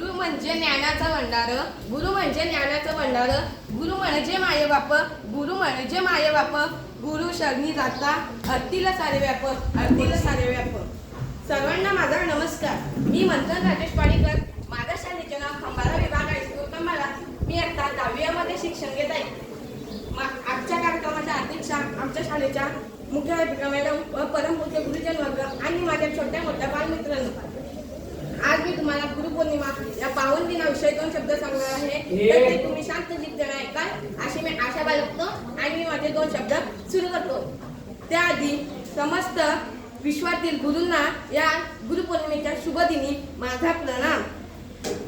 गुरु म्हणजे ज्ञानाचा भंडार, गुरु म्हणजे ज्ञानाचा भंडार, गुरु म्हणजे माये बाप, गुरु म्हणजे माये बाप, गुरु शरणी जाता हरतील सारे व्याप, हरतील सारे व्याप. सर्वांना माझा नमस्कार. मी मंथन राजेश पाडीकर. माझ्या शाळेचे नाव खंबाळा विभाग हायस्कूल खंबाळा. मी आता 10वी मध्ये शिक्षण घेत आहे. आजच्या कार्यक्रमाच्या अध्यक्षा आमच्या शाळेच्या मुख्याध्यापिका मॅडम व परमपूज्य गुरुजन वर्ग आणि माझ्या छोट्या मोठ्या बालमित्रांनो, आज मी तुम्हाला गुरुपौर्णिमा या पावन दिनाविषयी 2 शब्द सांगणार आहे. तर ते तुम्ही शांत चित्ताने ऐका अशी मी आशा बाळगतो आणि मी माझे 2 शब्द सुरू करतो. त्याआधी समस्त विश्वातील गुरूंना या गुरुपौर्णिमेच्या शुभदिनी माझा प्रणाम.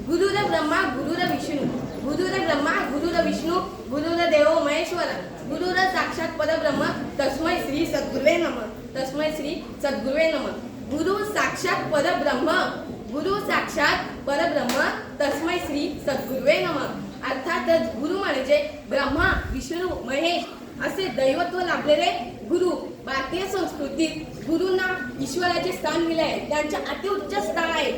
गुरुर ब्रह्मा गुरुर विष्णू, गुरुर ब्रह्मा गुरुर विष्णू, गुरुर देवो महेश्वर, गुरुर साक्षात परब्रह्म, तस्मै श्री सद्गुरुवे नमः, तस्मै श्री सद्गुरुवे नमः. गुरु साक्षात परब्रह्म, गुरु साक्षात परब्रह्म, तस्मै श्री सद्गुरुवे नमः. अर्थातच गुरु म्हणजे ब्रह्मा विष्णू महेश असे दैवत्व लाभलेले गुरु. भारतीय संस्कृतीत गुरूंना ईश्वराचे स्थान दिले आहे. त्यांच्या अतिउच्च स्थान आहे.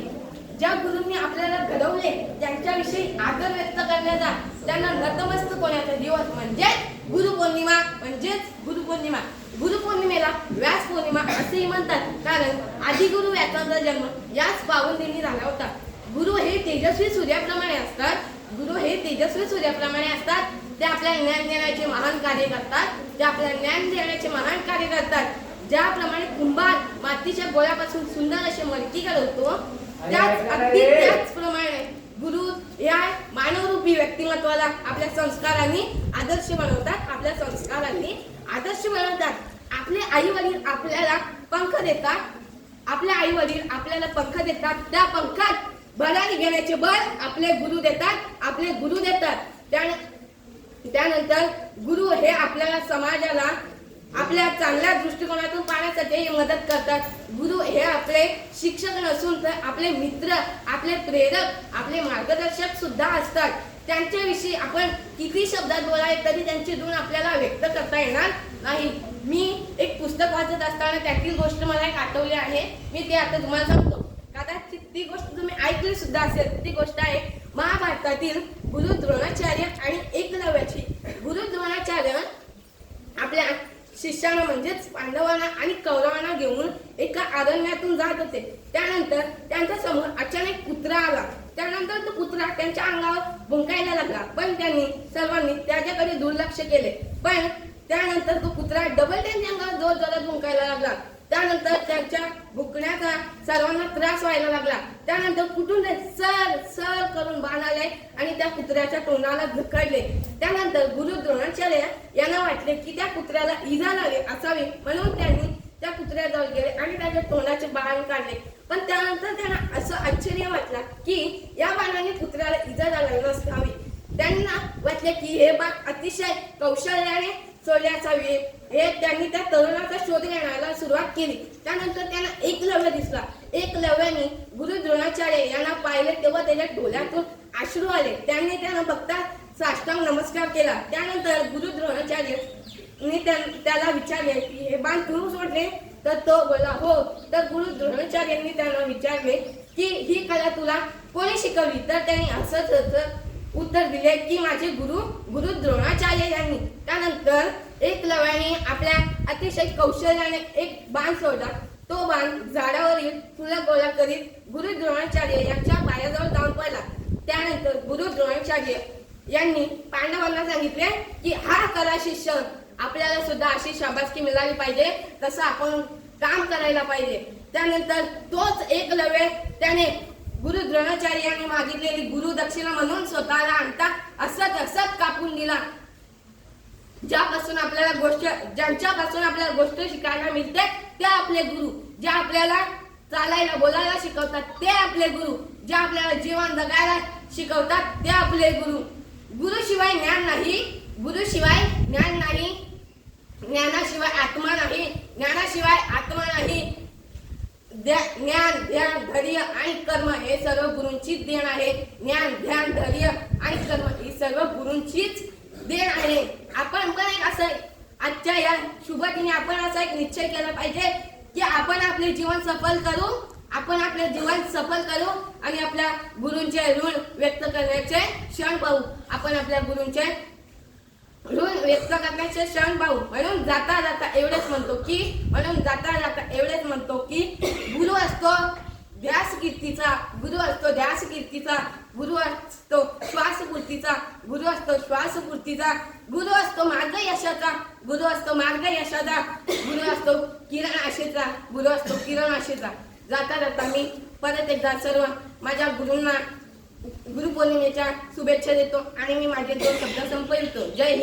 ज्या गुरूंनी आपल्याला घडवले त्यांच्याविषयी आदर व्यक्त करण्याचा, त्यांना नतमस्तक होण्याचा दिवस म्हणजे गुरुपौर्णिमा, म्हणजेच गुरुपौर्णिमा. गुरुपौर्णिमेला व्यास पौर्णिमा असेही म्हणतात, कारण आदिगुरु व्यासांचा जन्म याच पावन दिनी झाला होता. गुरु हे तेजस्वी सूर्याप्रमाणे असतात. गुरु हे तेजस्वी सूर्याप्रमाणे असतात. ते आपल्याला ज्ञान देण्याचे महान कार्य करतात. ते आपल्याला ज्ञान देण्याचे महान कार्य करतात. ज्याप्रमाणे कुंभार मातीच्या गोळ्यापासून सुंदर असे मडकी घडवतो, त्याचप्रमाणे गुरु या मानवरूपी व्यक्तिमत्वाला आपल्या संस्कारांनी आदर्श बनवतात. आपल्या संस्कारांनी आदर्श बनवतात. आपले आई वडील आपल्याला पंख देतात. आपल्या आई वडील आपल्याला पंख देतात. त्या पंखात भरारी घेण्याचे बळ आपले गुरु देतात. आपले गुरु देतात. त्यानंतर गुरु हे आपल्याला समाजाला आपल्या चांगल्या दृष्टिकोनातून पाहण्यासाठी मदत करतात. गुरु हे आपले शिक्षक नसून तर आपले मित्र, आपले प्रेरक, आपले मार्गदर्शक सुद्धा असतात. त्यांच्याविषयी आपण किती शब्दात बोलावे तरी त्यांचे गुण आपल्याला व्यक्त करता येणार नाही. मी एक पुस्तक वाचत असताना त्यातील गोष्ट मला एक आठवली आहे. मी ते आता तुम्हाला सांगतो. कदाचित ती गोष्ट तुम्ही ऐकली सुद्धा असेल. ती गोष्ट आहे महाभारतातील गुरु द्रोणाचार्य आणि एकलव्याची. गुरु द्रोणाचार्य आपल्या शिष्याला म्हणजेच पांडवांना आणि कौरवांना घेऊन एका अरण्यातून जात होते. त्यानंतर त्यांच्या समोर अचानक कुत्रा आला. त्यानंतर तो कुत्रा त्यांच्या अंगावर भुंकायला लागला, पण त्यांनी सर्वांनी त्याच्याकडे दुर्लक्ष केले. पण त्यानंतर तो कुत्रा डबल त्यांच्या अंगावर जोर जोरात भुंकायला लागला. त्यानंतर त्यांच्या भुंकण्याचा सर्वांना त्रास व्हायला लागला. त्यानंतर कुठून सर सर करून बाण आले आणि त्या कुत्र्याच्या तोंडाला झुकडले. त्यानंतर गुरु द्रोणाचार्य यांना वाटले की त्या कुत्र्याला इजा झाली असावी, म्हणून त्यांनी त्या कुत्र्याजवळ गेले आणि त्याच्या तोंडाचे बाण काढले. पण त्यानंतर त्यांना असं आश्चर्य वाटलं की या बाणाने कुत्र्याला इजा झाली नसावी. त्यांना वाटले की हे बाण अतिशय कौशल्याने सोडले असावे. हे त्यांनी त्या तरुणाचा शोध घेण्याला सुरुवात केली. त्यानंतर त्यांना एकलव्य दिसला. एकलव्याने गुरु द्रोणाचार्य यांना पाहिले तेव्हा त्याच्या डोळ्यातून अश्रू आले. त्यांनी त्यांना बघता साष्टांग नमस्कार केला. त्यानंतर गुरु द्रोणाचार्य त्याला विचारले की हे बाण तू सोडले? तर तो बोला हो. तर गुरु द्रोणाचार्यांनी त्यांना विचारले की ही कला तुला कोणी शिकवली? तर त्यांनी असंच उत्तर दिले की माझे गुरु द्रोणाचार्य यांनी. त्यानंतर एकलव्याने आपल्या अतिशय कौशल्याने एक बाण सोडला. तो बाण झाडावरील फुलं गोळा करीत गुरु द्रोणाचार्य यांच्या पायाजवळ जाऊन पडला. त्यानंतर गुरु द्रोणाचार्य यांनी पांडवांना सांगितले की हा कला शिष्य, आपल्याला सुद्धा अशी शाबासकी मिळाली पाहिजे, तसं आपण काम करायला पाहिजे. त्यानंतर तोच एकलव्य त्याने गुरु द्रोणाचार्य यांनी मागितलेली गुरु दक्षिणा म्हणून स्वतःला आणता असत कापून दिला. ज्यांच्यापासून आपल्याला गोष्ट शिकायला मिळते ते आपले गुरु. जे आपल्याला चालायला बोलायला शिकवतात ते आपले गुरु. जे आपल्याला जीवन जगायला शिकवतात ते आपले गुरु. गुरुशिवाय ज्ञान नाही, गुरुशिवाय ज्ञान नाही, ज्ञानाशिवाय आत्मा नाही, ज्ञानाशिवाय आत्मा नाही. ज्ञान, ध्यान, धैर्य आणि कर्म हे सर्व गुरूंचीच देण आहे. ज्ञान, ध्यान, धैर्य आणि कर्म ही सर्व गुरूंचीच देण आहे. आपण पण एक असं आजच्या या शुभदिनी आपण असा एक निश्चय केला पाहिजे की आपण आपले जीवन सफल करू आपण आपले जीवन सफल करू आणि आपल्या गुरूंचे ऋण व्यक्त करण्याचे क्षण पाहू. आपण आपल्या गुरूंचे ऋण व्यक्त करण्याचे क्षण पाहू. म्हणून जाता जाता एवढेच म्हणतो की गुरु असतो ध्यास कीर्तीचा, गुरु असतो ध्यास कीर्तीचा, गुरु असतो श्वासपूर्तीचा, गुरु असतो श्वासपूर्तीचा, गुरु असतो मार्ग यशाचा, गुरु असतो मार्ग यशाचा, गुरु असतो किरण आशेचा, गुरु असतो किरण आशेचा. जाता जाता मी परत एकदा सर्व माझ्या गुरूंना गुरुपौर्णिमेच्या शुभेच्छा देतो आणि मी माझे 2 शब्द संपवितो. जय हिंद.